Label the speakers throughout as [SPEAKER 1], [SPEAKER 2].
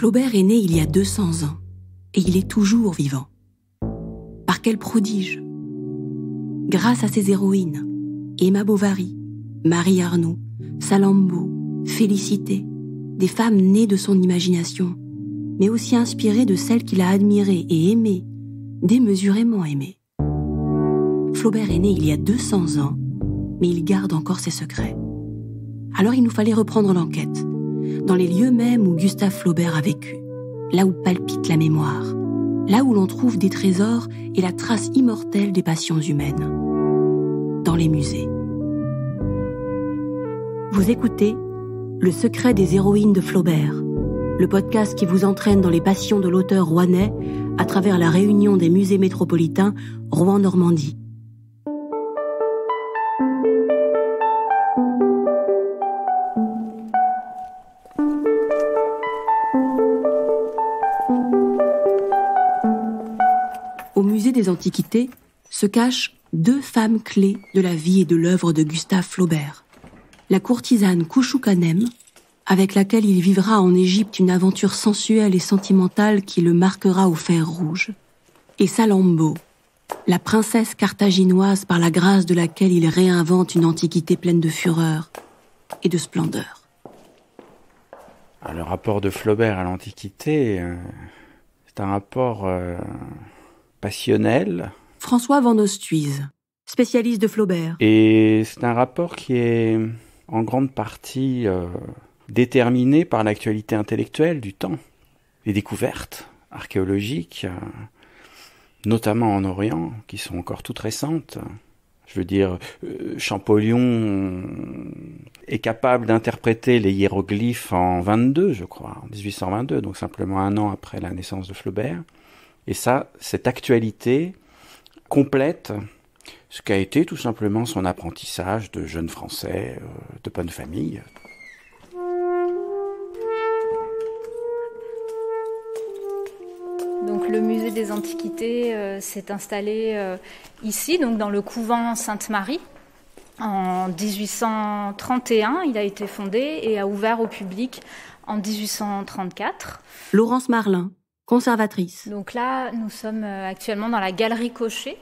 [SPEAKER 1] Flaubert est né il y a 200 ans, et il est toujours vivant. Par quel prodige! Grâce à ses héroïnes, Emma Bovary, Marie Arnould, Salammbô, Félicité, des femmes nées de son imagination, mais aussi inspirées de celles qu'il a admirées et aimées, démesurément aimées. Flaubert est né il y a 200 ans, mais il garde encore ses secrets. Alors il nous fallait reprendre l'enquête, dans les lieux mêmes où Gustave Flaubert a vécu, là où palpite la mémoire, là où l'on trouve des trésors et la trace immortelle des passions humaines, dans les musées. Vous écoutez Le secret des héroïnes de Flaubert, le podcast qui vous entraîne dans les passions de l'auteur rouennais à travers la réunion des musées métropolitains Rouen-Normandie. Au musée des Antiquités se cachent deux femmes clés de la vie et de l'œuvre de Gustave Flaubert. La courtisane Kouchoukanem, avec laquelle il vivra en Égypte une aventure sensuelle et sentimentale qui le marquera au fer rouge, et Salammbô, la princesse carthaginoise par la grâce de laquelle il réinvente une antiquité pleine de fureur et de splendeur.
[SPEAKER 2] Le rapport de Flaubert à l'Antiquité, c'est un rapport passionnel.
[SPEAKER 1] François Van Ostuys, spécialiste de Flaubert.
[SPEAKER 2] Et c'est un rapport qui est en grande partie déterminé par l'actualité intellectuelle du temps. Les découvertes archéologiques, notamment en Orient, qui sont encore toutes récentes. Je veux dire, Champollion est capable d'interpréter les hiéroglyphes en 22, je crois, en 1822, donc simplement un an après la naissance de Flaubert. Et ça, cette actualité complète ce qu'a été tout simplement son apprentissage de jeune Français, de bonne famille.
[SPEAKER 3] Donc le musée des Antiquités s'est installé ici, donc dans le couvent Sainte-Marie. En 1831, il a été fondé et a ouvert au public en 1834.
[SPEAKER 1] Laurence Marlin, conservatrice.
[SPEAKER 3] Donc là, nous sommes actuellement dans la galerie Cochet,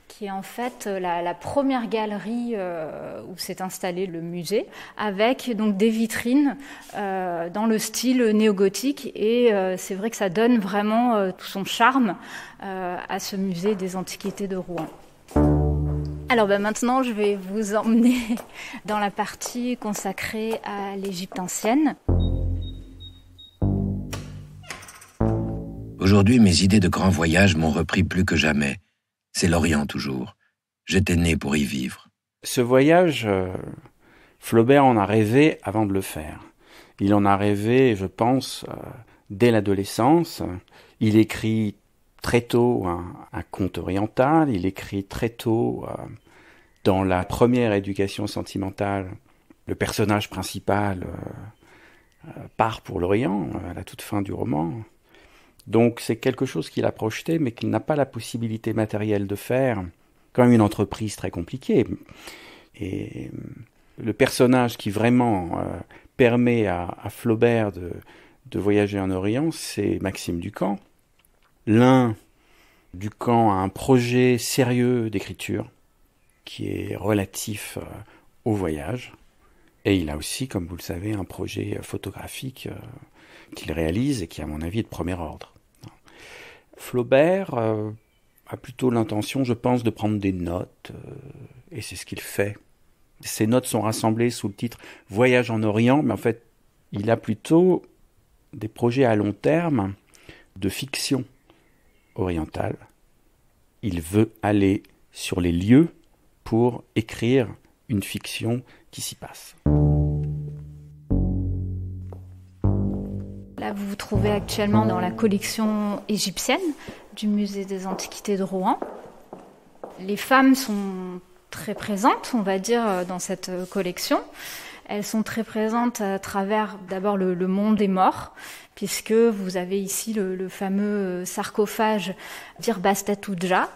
[SPEAKER 3] qui est en fait la première galerie où s'est installé le musée, avec donc des vitrines dans le style néo-gothique. Et c'est vrai que ça donne vraiment tout son charme à ce musée des Antiquités de Rouen. Alors maintenant, je vais vous emmener dans la partie consacrée à l'Égypte ancienne.
[SPEAKER 4] Aujourd'hui, mes idées de grand voyage m'ont repris plus que jamais. C'est l'Orient toujours. J'étais né pour y vivre.
[SPEAKER 2] Ce voyage, Flaubert en a rêvé avant de le faire. Il en a rêvé, je pense, dès l'adolescence. Il écrit très tôt un conte oriental. Il écrit très tôt, dans la première éducation sentimentale, le personnage principal part pour l'Orient, à la toute fin du roman. Donc c'est quelque chose qu'il a projeté, mais qu'il n'a pas la possibilité matérielle de faire. Quand même une entreprise très compliquée. Et le personnage qui vraiment permet à Flaubert de voyager en Orient, c'est Maxime Ducamp. L'un, Ducamp a un projet sérieux d'écriture qui est relatif au voyage. Et il a aussi, comme vous le savez, un projet photographique qu'il réalise et qui, à mon avis, est de premier ordre. Flaubert a plutôt l'intention, je pense, de prendre des notes, et c'est ce qu'il fait. Ces notes sont rassemblées sous le titre « Voyage en Orient », mais en fait, il a plutôt des projets à long terme de fiction orientale. Il veut aller sur les lieux pour écrire une fiction qui s'y passe.
[SPEAKER 3] Là, vous vous trouvez actuellement dans la collection égyptienne du musée des Antiquités de Rouen. Les femmes sont très présentes, on va dire, dans cette collection. Elles sont très présentes à travers d'abord le monde des morts, puisque vous avez ici le fameux sarcophage d'Irbastatuja,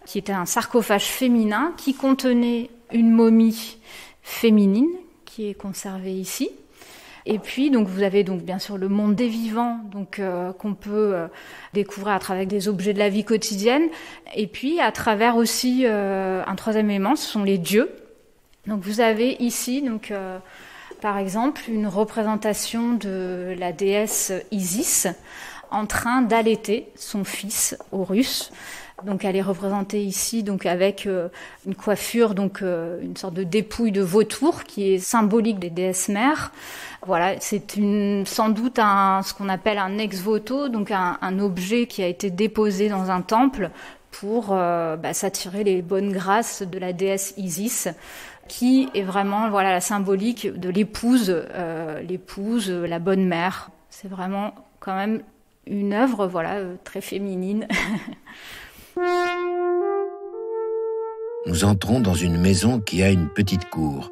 [SPEAKER 3] qui était un sarcophage féminin qui contenait une momie féminine qui est conservée ici. Et puis donc vous avez donc bien sûr le monde des vivants, donc qu'on peut découvrir à travers des objets de la vie quotidienne, et puis à travers aussi un troisième élément, ce sont les dieux. Donc vous avez ici donc par exemple une représentation de la déesse Isis en train d'allaiter son fils Horus. Donc elle est représentée ici donc avec une coiffure, donc une sorte de dépouille de vautour qui est symbolique des déesses mères. Voilà, c'est sans doute ce qu'on appelle un ex-voto, donc un objet qui a été déposé dans un temple pour s'attirer les bonnes grâces de la déesse Isis, qui est vraiment la symbolique de l'épouse, la bonne mère. C'est vraiment quand même une œuvre très féminine.
[SPEAKER 4] Nous entrons dans une maison qui a une petite cour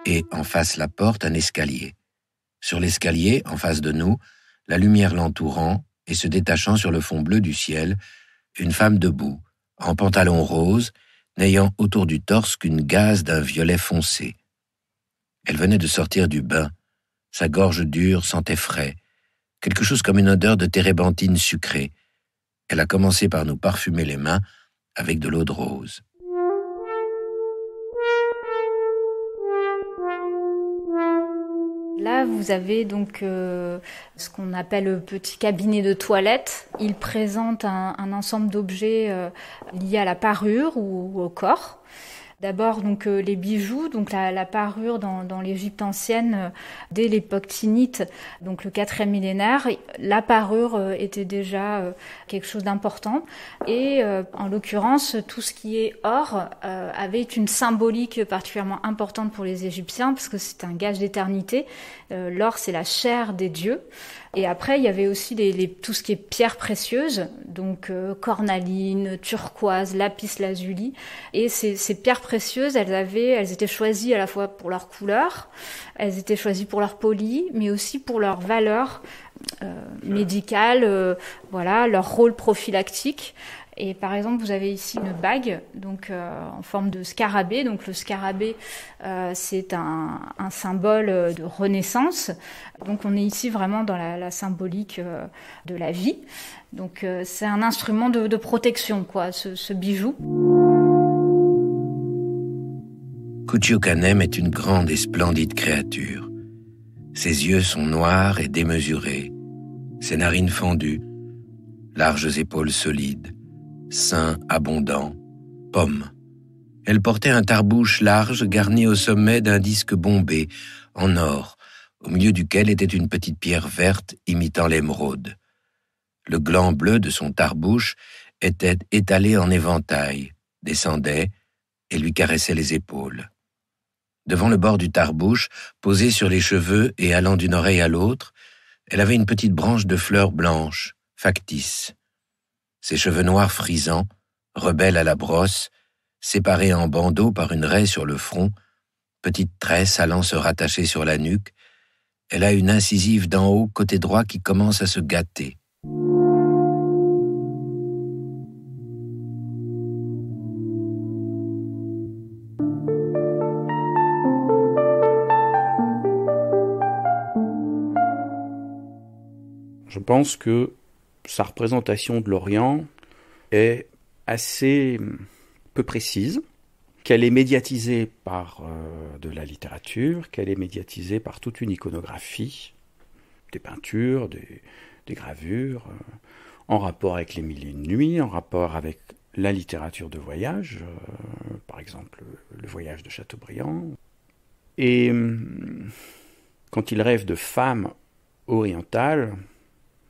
[SPEAKER 4] et en face la porte un escalier. Sur l'escalier, en face de nous, la lumière l'entourant et se détachant sur le fond bleu du ciel, une femme debout, en pantalon rose, n'ayant autour du torse qu'une gaze d'un violet foncé. Elle venait de sortir du bain. Sa gorge dure sentait frais, quelque chose comme une odeur de térébenthine sucrée. Elle a commencé par nous parfumer les mains avec de l'eau de rose.
[SPEAKER 3] Là, vous avez donc ce qu'on appelle le petit cabinet de toilette. Il présente un ensemble d'objets liés à la parure ou au corps. D'abord, donc les bijoux, donc la parure dans l'Égypte ancienne, dès l'époque tinnite, donc le 4e millénaire, la parure était déjà quelque chose d'important. Et en l'occurrence, tout ce qui est or avait une symbolique particulièrement importante pour les Égyptiens, parce que c'est un gage d'éternité. L'or, c'est la chair des dieux. Et après, il y avait aussi tout ce qui est pierres précieuses, donc cornaline, turquoise, lapis lazuli. Et ces pierres précieuses, elles étaient choisies à la fois pour leur couleur, elles étaient choisies pour leur poli, mais aussi pour leur valeur médicale, leur rôle prophylactique. Et par exemple, vous avez ici une bague, donc en forme de scarabée. Donc le scarabée, c'est un symbole de renaissance. Donc on est ici vraiment dans la symbolique de la vie. Donc c'est un instrument de protection, ce bijou.
[SPEAKER 4] Kuchiokanem est une grande et splendide créature. Ses yeux sont noirs et démesurés, ses narines fendues, larges épaules solides, seins abondants, pommes. Elle portait un tarbouche large garni au sommet d'un disque bombé, en or, au milieu duquel était une petite pierre verte imitant l'émeraude. Le gland bleu de son tarbouche était étalé en éventail, descendait et lui caressait les épaules. Devant le bord du tarbouche, posée sur les cheveux et allant d'une oreille à l'autre, elle avait une petite branche de fleurs blanches, factice. Ses cheveux noirs frisants, rebelles à la brosse, séparés en bandeaux par une raie sur le front, petite tresse allant se rattacher sur la nuque, elle a une incisive d'en haut côté droit qui commence à se gâter.
[SPEAKER 2] Je pense que sa représentation de l'Orient est assez peu précise, qu'elle est médiatisée par de la littérature, qu'elle est médiatisée par toute une iconographie, des peintures, des gravures, en rapport avec les Mille et une nuits, en rapport avec la littérature de voyage, par exemple le voyage de Chateaubriand. Et quand il rêve de femmes orientales,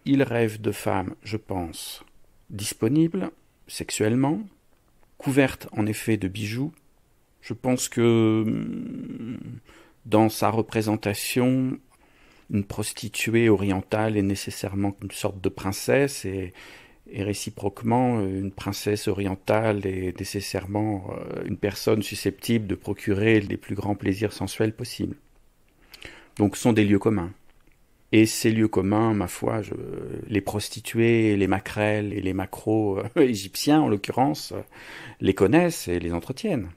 [SPEAKER 2] il rêve de femmes, je pense, disponibles sexuellement, couvertes en effet de bijoux. Je pense que dans sa représentation, une prostituée orientale est nécessairement une sorte de princesse et réciproquement, une princesse orientale est nécessairement une personne susceptible de procurer les plus grands plaisirs sensuels possibles. Donc ce sont des lieux communs. Et ces lieux communs, ma foi, les prostituées, les maquerelles et les maquereaux égyptiens, en l'occurrence, les connaissent et les entretiennent.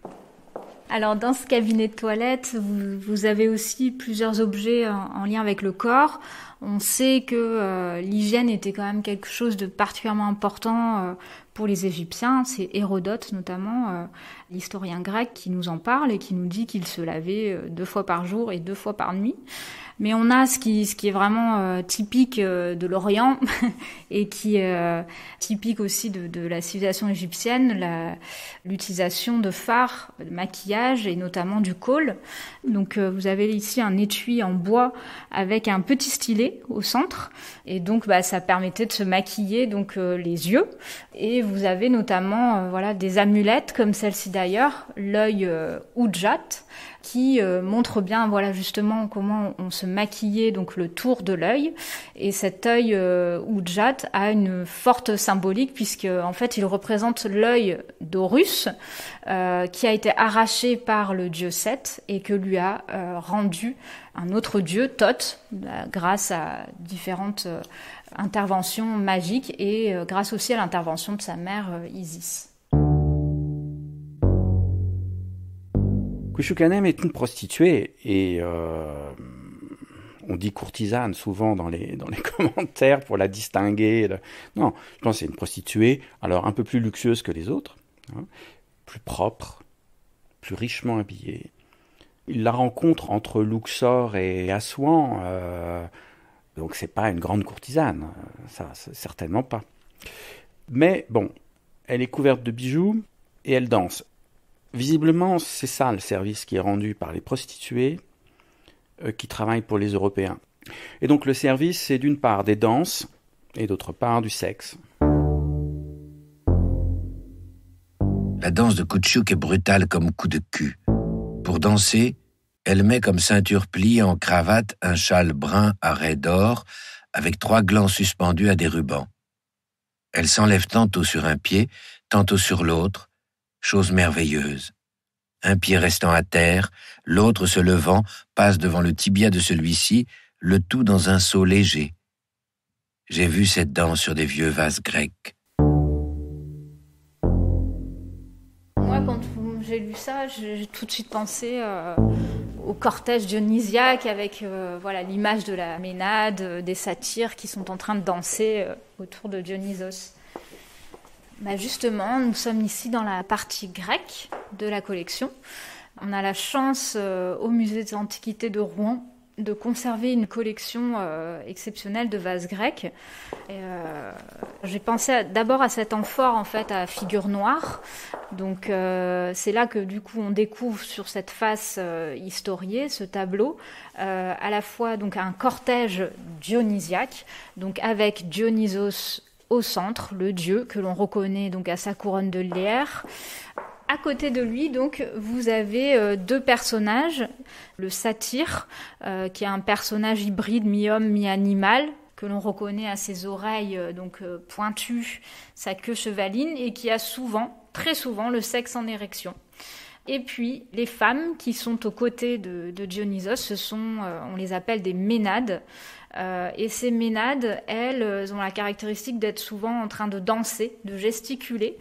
[SPEAKER 3] Alors dans ce cabinet de toilette, vous avez aussi plusieurs objets en lien avec le corps. On sait que l'hygiène était quand même quelque chose de particulièrement important pour les Égyptiens. C'est Hérodote notamment, l'historien grec, qui nous en parle et qui nous dit qu'ils se lavaient 2 fois par jour et 2 fois par nuit. Mais on a ce qui est vraiment typique de l'Orient et qui est typique aussi de la civilisation égyptienne, l'utilisation de fards, de maquillage et notamment du khôl. Donc vous avez ici un étui en bois avec un petit stylet au centre et donc ça permettait de se maquiller donc les yeux. Et vous avez notamment des amulettes comme celle-ci d'ailleurs, l'œil Udjat, qui montre bien justement comment on se maquillait donc le tour de l'œil. Et cet œil Udjat a une forte symbolique puisque en fait il représente l'œil d'Horus qui a été arraché par le dieu Seth et que lui a rendu un autre dieu, Thoth, grâce à différentes interventions magiques et grâce aussi à l'intervention de sa mère Isis.
[SPEAKER 2] Kushukanem est une prostituée et on dit courtisane souvent dans les commentaires pour la distinguer. Non, je pense que c'est une prostituée, alors un peu plus luxueuse que les autres, plus propre, plus richement habillée. Il la rencontre entre Luxor et Assouan, donc c'est pas une grande courtisane, ça certainement pas. Mais bon, elle est couverte de bijoux et elle danse. Visiblement, c'est ça le service qui est rendu par les prostituées qui travaillent pour les Européens. Et donc le service, c'est d'une part des danses et d'autre part du sexe.
[SPEAKER 4] La danse de Kutchuk est brutale comme coup de cul. Pour danser, elle met comme ceinture pliée en cravate un châle brun à raies d'or avec 3 glands suspendus à des rubans. Elle s'enlève tantôt sur un pied, tantôt sur l'autre, chose merveilleuse. Un pied restant à terre, l'autre se levant, passe devant le tibia de celui-ci, le tout dans un saut léger. J'ai vu cette danse sur des vieux vases grecs.
[SPEAKER 3] Moi, quand j'ai lu ça, j'ai tout de suite pensé au cortège dionysiaque avec l'image de la Ménade, des satyres qui sont en train de danser autour de Dionysos. Justement, nous sommes ici dans la partie grecque de la collection. On a la chance au musée des Antiquités de Rouen de conserver une collection exceptionnelle de vases grecs. J'ai pensé d'abord à cet amphore en fait à figure noire. Donc c'est là que du coup on découvre sur cette face historiée, ce tableau, à la fois donc un cortège dionysiaque, donc avec Dionysos au centre, le dieu que l'on reconnaît donc à sa couronne de lierre. À côté de lui, donc, vous avez 2 personnages. Le satyre, qui est un personnage hybride mi-homme, mi-animal, que l'on reconnaît à ses oreilles pointues, sa queue chevaline, et qui a très souvent, le sexe en érection. Et puis, les femmes qui sont aux côtés de Dionysos, on les appelle des ménades. Et ces ménades, elles ont la caractéristique d'être souvent en train de danser, de gesticuler.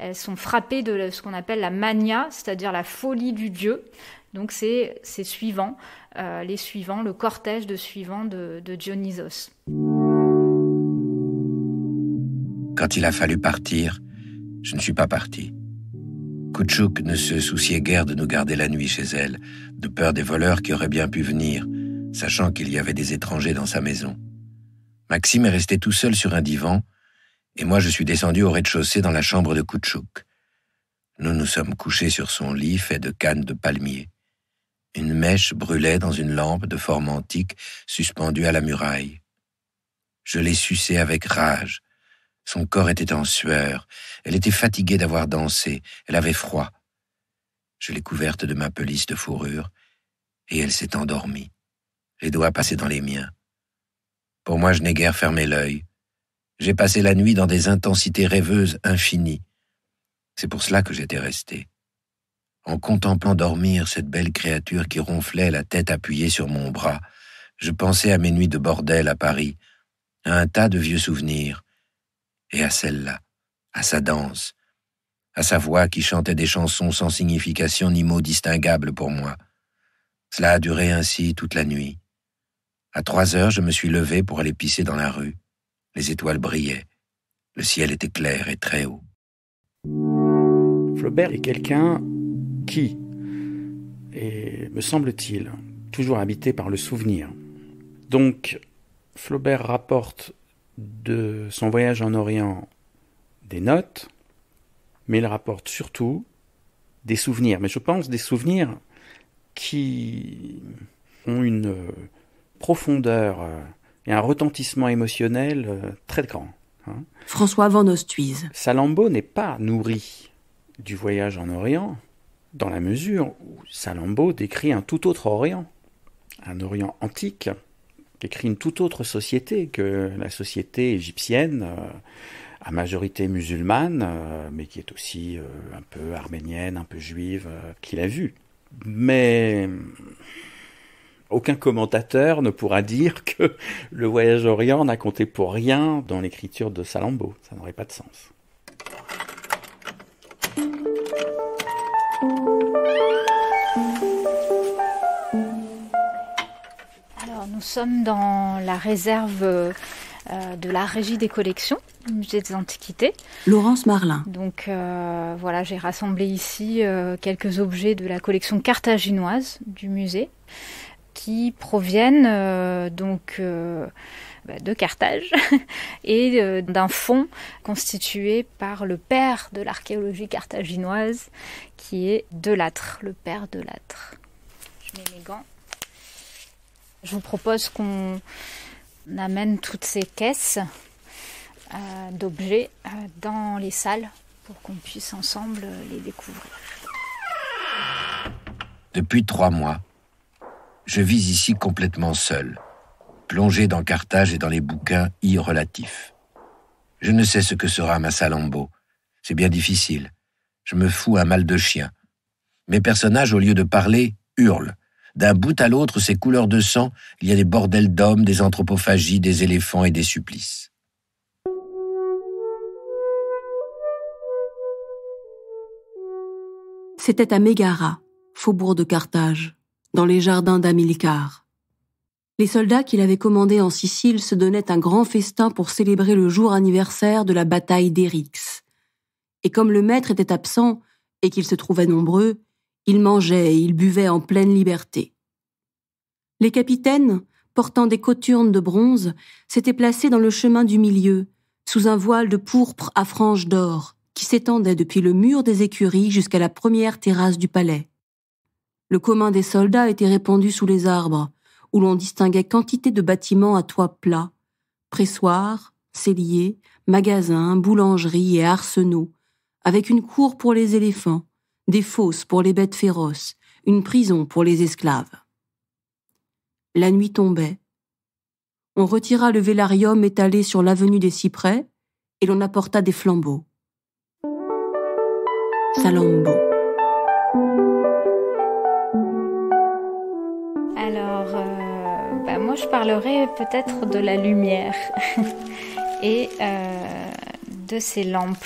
[SPEAKER 3] Elles sont frappées de ce qu'on appelle la mania, c'est-à-dire la folie du dieu. Donc c'est suivants, le cortège de suivants de Dionysos.
[SPEAKER 4] Quand il a fallu partir, je ne suis pas parti. Kutchuk ne se souciait guère de nous garder la nuit chez elle, de peur des voleurs qui auraient bien pu venir, sachant qu'il y avait des étrangers dans sa maison. Maxime est resté tout seul sur un divan, et moi je suis descendu au rez-de-chaussée dans la chambre de Kutchuk. Nous nous sommes couchés sur son lit fait de cannes de palmier. Une mèche brûlait dans une lampe de forme antique suspendue à la muraille. Je l'ai sucée avec rage. Son corps était en sueur. Elle était fatiguée d'avoir dansé. Elle avait froid. Je l'ai couverte de ma pelisse de fourrure, et elle s'est endormie, les doigts passés dans les miens. Pour moi, je n'ai guère fermé l'œil. J'ai passé la nuit dans des intensités rêveuses infinies. C'est pour cela que j'étais resté. En contemplant dormir cette belle créature qui ronflait la tête appuyée sur mon bras, je pensais à mes nuits de bordel à Paris, à un tas de vieux souvenirs, et à celle-là, à sa danse, à sa voix qui chantait des chansons sans signification ni mots distinguables pour moi. Cela a duré ainsi toute la nuit. À 3 heures, je me suis levé pour aller pisser dans la rue. Les étoiles brillaient. Le ciel était clair et très haut.
[SPEAKER 2] Flaubert est quelqu'un qui est, me semble-t-il, toujours habité par le souvenir. Donc, Flaubert rapporte de son voyage en Orient des notes, mais il rapporte surtout des souvenirs. Mais je pense des souvenirs qui ont une profondeur et un retentissement émotionnel très grand.
[SPEAKER 1] François Van Osthuize.
[SPEAKER 2] Salammbô n'est pas nourri du voyage en Orient, dans la mesure où Salammbô décrit un tout autre Orient, un Orient antique, qui décrit une toute autre société que la société égyptienne, à majorité musulmane, mais qui est aussi un peu arménienne, un peu juive, qu'il a vue. Mais aucun commentateur ne pourra dire que le voyage Orient n'a compté pour rien dans l'écriture de Salammbô. Ça n'aurait pas de sens.
[SPEAKER 3] Alors, nous sommes dans la réserve de la Régie des collections du Musée des Antiquités.
[SPEAKER 1] Laurence Marlin.
[SPEAKER 3] Donc voilà, j'ai rassemblé ici quelques objets de la collection carthaginoise du musée qui proviennent de Carthage et d'un fonds constitué par le père de l'archéologie carthaginoise qui est Delattre, le père Delattre. Je mets mes gants. Je vous propose qu'on amène toutes ces caisses d'objets dans les salles pour qu'on puisse ensemble les découvrir.
[SPEAKER 4] Depuis 3 mois, je vis ici complètement seul, plongé dans Carthage et dans les bouquins y relatifs. Je ne sais ce que sera ma Salammbô. C'est bien difficile. Je me fous un mal de chien. Mes personnages, au lieu de parler, hurlent. D'un bout à l'autre, ces couleurs de sang, il y a des bordels d'hommes, des anthropophagies, des éléphants et des supplices.
[SPEAKER 1] C'était à Mégara, faubourg de Carthage, dans les jardins d'Hamilcar. Les soldats qu'il avait commandés en Sicile se donnaient un grand festin pour célébrer le jour anniversaire de la bataille d'Eryx. Et comme le maître était absent et qu'ils se trouvaient nombreux, ils mangeaient et ils buvaient en pleine liberté. Les capitaines, portant des cothurnes de bronze, s'étaient placés dans le chemin du milieu, sous un voile de pourpre à franges d'or, qui s'étendait depuis le mur des écuries jusqu'à la première terrasse du palais. Le commun des soldats était répandu sous les arbres, où l'on distinguait quantité de bâtiments à toit plat, pressoirs, celliers, magasins, boulangeries et arsenaux, avec une cour pour les éléphants, des fosses pour les bêtes féroces, une prison pour les esclaves. La nuit tombait. On retira le vélarium étalé sur l'avenue des Cyprès et l'on apporta des flambeaux. Salammbô.
[SPEAKER 3] Alors, moi je parlerai peut-être de la lumière et de ces lampes.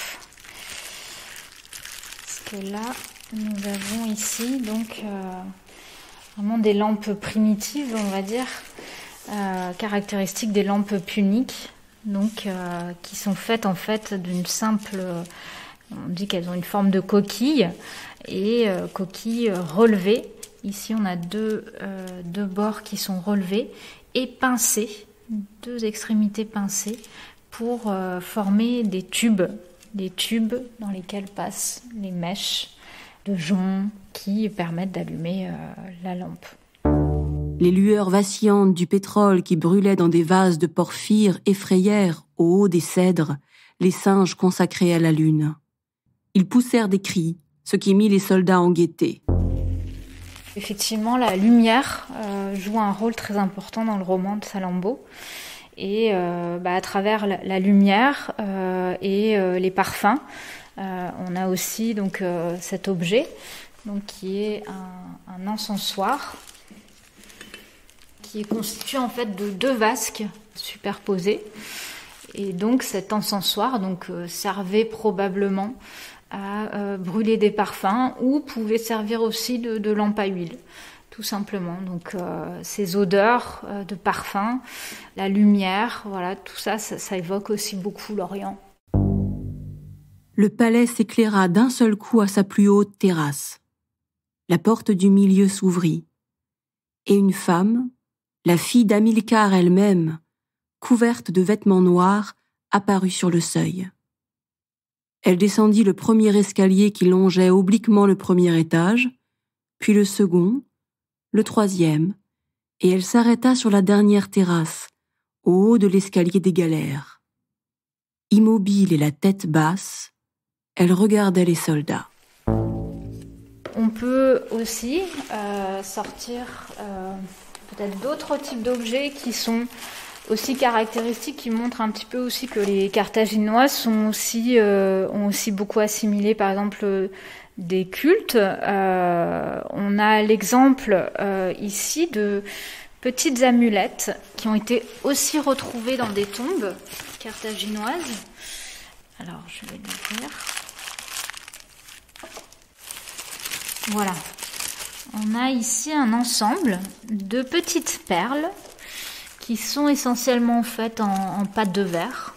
[SPEAKER 3] Parce que là, nous avons ici donc vraiment des lampes primitives, on va dire, caractéristiques des lampes puniques, donc qui sont faites en fait d'une simple, on dit qu'elles ont une forme de coquille et coquille relevée. Ici, on a deux bords qui sont relevés et pincés, 2 extrémités pincées pour former des tubes dans lesquels passent les mèches de jonc qui permettent d'allumer la lampe.
[SPEAKER 1] Les lueurs vacillantes du pétrole qui brûlait dans des vases de porphyre effrayèrent, au haut des cèdres, les singes consacrés à la lune. Ils poussèrent des cris, ce qui mit les soldats en gaieté.
[SPEAKER 3] Effectivement, la lumière joue un rôle très important dans le roman de Salammbô. Et à travers la lumière et les parfums, on a aussi donc cet objet donc qui est un encensoir qui est constitué en fait de 2 vasques superposées. Et donc cet encensoir donc servait probablement à brûler des parfums ou pouvait servir aussi de lampe à huile, tout simplement. Donc ces odeurs de parfum, la lumière, voilà, tout ça, ça évoque aussi beaucoup l'Orient.
[SPEAKER 1] Le palais s'éclaira d'un seul coup à sa plus haute terrasse. La porte du milieu s'ouvrit, et une femme, la fille d'Amilcar elle-même, couverte de vêtements noirs, apparut sur le seuil. Elle descendit le premier escalier qui longeait obliquement le premier étage, puis le second, le troisième, et elle s'arrêta sur la dernière terrasse, au haut de l'escalier des galères. Immobile et la tête basse, elle regardait les soldats.
[SPEAKER 3] On peut aussi sortir peut-être d'autres types d'objets qui sont aussi caractéristiques, qui montrent un petit peu aussi que les Carthaginois ont aussi beaucoup assimilé, par exemple, des cultes. On a l'exemple ici de petites amulettes qui ont été aussi retrouvées dans des tombes carthaginoises. Alors, je vais l'ouvrir. Voilà. On a ici un ensemble de petites perles qui sont essentiellement faites en pâte de verre,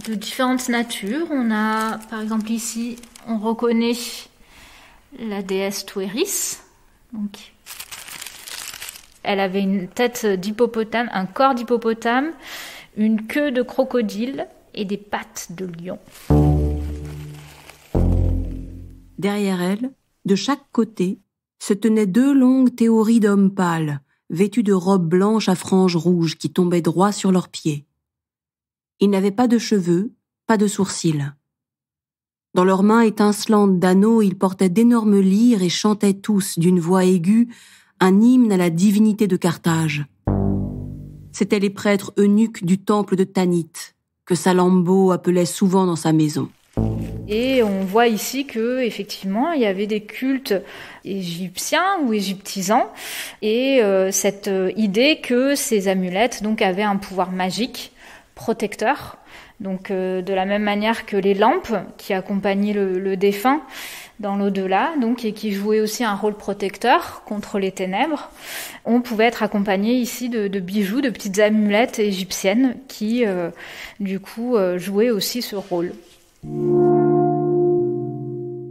[SPEAKER 3] de différentes natures. On a, par exemple ici, on reconnaît la déesse Touéris. Donc, elle avait une tête d'hippopotame, un corps d'hippopotame, une queue de crocodile et des pattes de lion.
[SPEAKER 1] Derrière elle, de chaque côté, se tenaient 2 longues théories d'hommes pâles, vêtus de robes blanches à franges rouges qui tombaient droit sur leurs pieds. Ils n'avaient pas de cheveux, pas de sourcils. Dans leurs mains étincelantes d'anneaux, ils portaient d'énormes lyres et chantaient tous, d'une voix aiguë, un hymne à la divinité de Carthage. C'étaient les prêtres eunuques du temple de Tanit, que Salammbô appelait souvent dans sa maison.
[SPEAKER 3] Et on voit ici que effectivement il y avait des cultes égyptiens ou égyptisants, et cette idée que ces amulettes donc avaient un pouvoir magique protecteur. Donc de la même manière que les lampes qui accompagnaient le défunt dans l'au-delà, donc, et qui jouaient aussi un rôle protecteur contre les ténèbres, on pouvait être accompagné ici de bijoux, de petites amulettes égyptiennes qui du coup jouaient aussi ce rôle.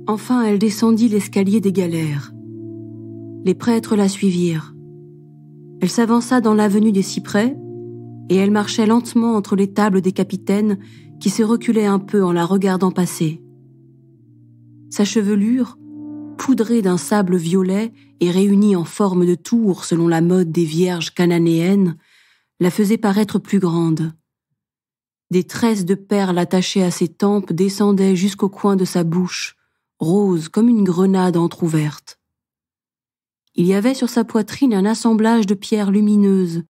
[SPEAKER 1] Enfin, elle descendit l'escalier des galères. Les prêtres la suivirent. Elle s'avança dans l'avenue des cyprès, et elle marchait lentement entre les tables des capitaines qui se reculaient un peu en la regardant passer. Sa chevelure, poudrée d'un sable violet et réunie en forme de tour selon la mode des vierges cananéennes, la faisait paraître plus grande. Des tresses de perles attachées à ses tempes descendaient jusqu'au coin de sa bouche, rose comme une grenade entr'ouverte. Il y avait sur sa poitrine un assemblage de pierres lumineuses,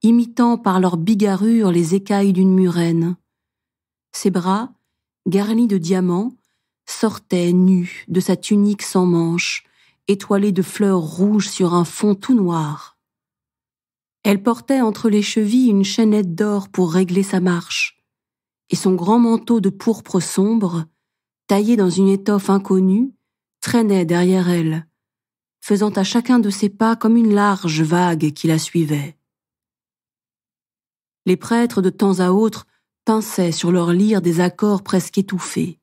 [SPEAKER 1] imitant par leur bigarrure les écailles d'une murène. Ses bras, garnis de diamants, sortaient nus de sa tunique sans manches, étoilée de fleurs rouges sur un fond tout noir. Elle portait entre les chevilles une chaînette d'or pour régler sa marche, et son grand manteau de pourpre sombre, taillé dans une étoffe inconnue, traînait derrière elle, faisant à chacun de ses pas comme une large vague qui la suivait. Les prêtres, de temps à autre, pinçaient sur leur lyre des accords presque étouffés.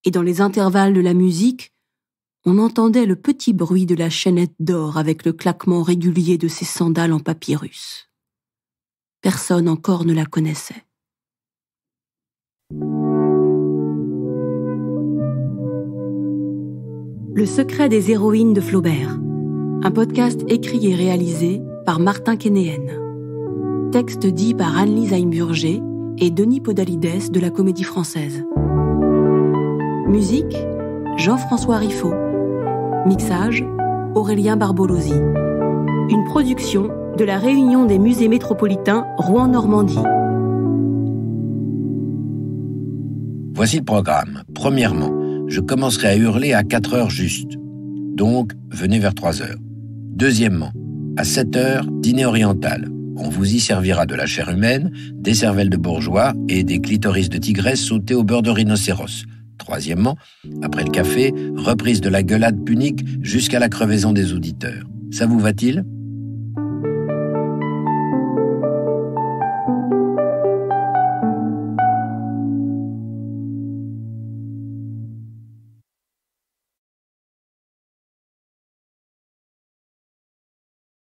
[SPEAKER 1] Et dans les intervalles de la musique, on entendait le petit bruit de la chaînette d'or avec le claquement régulier de ses sandales en papyrus. Personne encore ne la connaissait. Le secret des héroïnes de Flaubert, un podcast écrit et réalisé par Martin Kénéen. Texte dit par Anne-Lise Heimburger et Denis Podalides de la Comédie Française. Musique, Jean-François Riffaut. Mixage, Aurélien Barbolozzi. Une production de la Réunion des musées métropolitains Rouen-Normandie.
[SPEAKER 4] Voici le programme. Premièrement, je commencerai à hurler à 4 heures juste. Donc, venez vers 3 heures. Deuxièmement, à 7 heures, dîner oriental. On vous y servira de la chair humaine, des cervelles de bourgeois et des clitoris de tigresse sautés au beurre de rhinocéros. Troisièmement, après le café, reprise de la gueulade punique jusqu'à la crevaison des auditeurs. Ça vous va-t-il ?